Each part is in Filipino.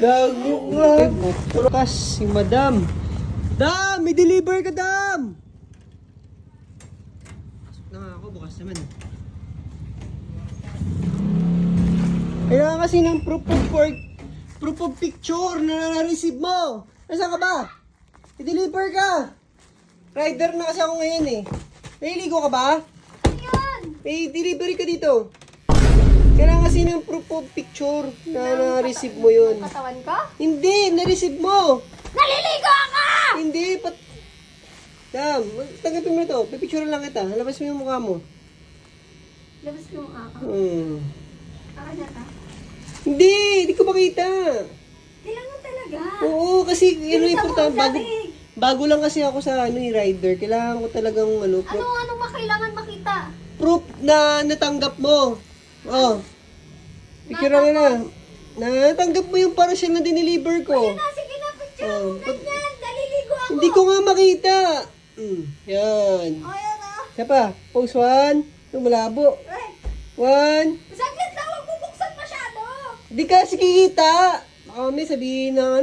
Gago ka. Bukas si Madam. Dam! May deliver ka, Dam! Pasok na nga ako, bukas naman. Kailangan kasi ng proof of picture na na-receive mo. Nasaan ka ba? I-deliver ka. Rider na kasi ako ngayon eh. Nahiligo ka ba? Yan! May delivery ka dito. Kailangan kasi ng proof of picture na na-receive mo yun. Katawan ko? Hindi, na-receive mo. Naliligo ako! Hindi, Dam, tanggapin mo to. Pipicture lang kita. Labas mo yung mukha mo. Labas ko yung mukha ko. Akin na ka? Hindi ko makita. Kailangan talaga. Oo, kasi Bilis ako, importante. dati. Bago lang kasi ako sa rider. Kailangan ko talagang proof. Anong makailangan makita? Proof na natanggap mo. Oh. Picture na. Natanggap mo yung parcel na dineliver ko. Ayun na, sige na, picture Oh, mo ganyan. Naliligo ako. Hindi ko nga makita. Yan. Ayun na. Isa pa. Pose 1. Yung malabo. Eh, 1. saglit lang, huwag bubuksan masyado. Di kasi kikita. Baka may sabihin na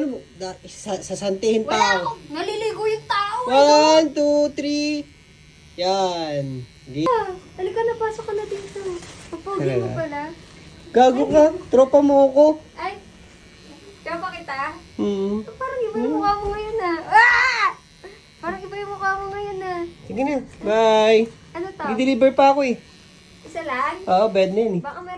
sasantihin pa Wala ako. akong, naliligo yung tao. 1, 2, 3. Yan. Halika na, pasok ka na dito. Papogi mo Talaga? pala. Gago ka. Tropa mo ako. Ay, kaya pa kita? Hmm. Parang iba yung mukha mo ngayon na. Ah! Parang iba yung mukha mo ngayon na. Sige na. Bye. Ano to? I-deliver pa ako eh. Isa lang? Oo, bed na yun eh. Baka meron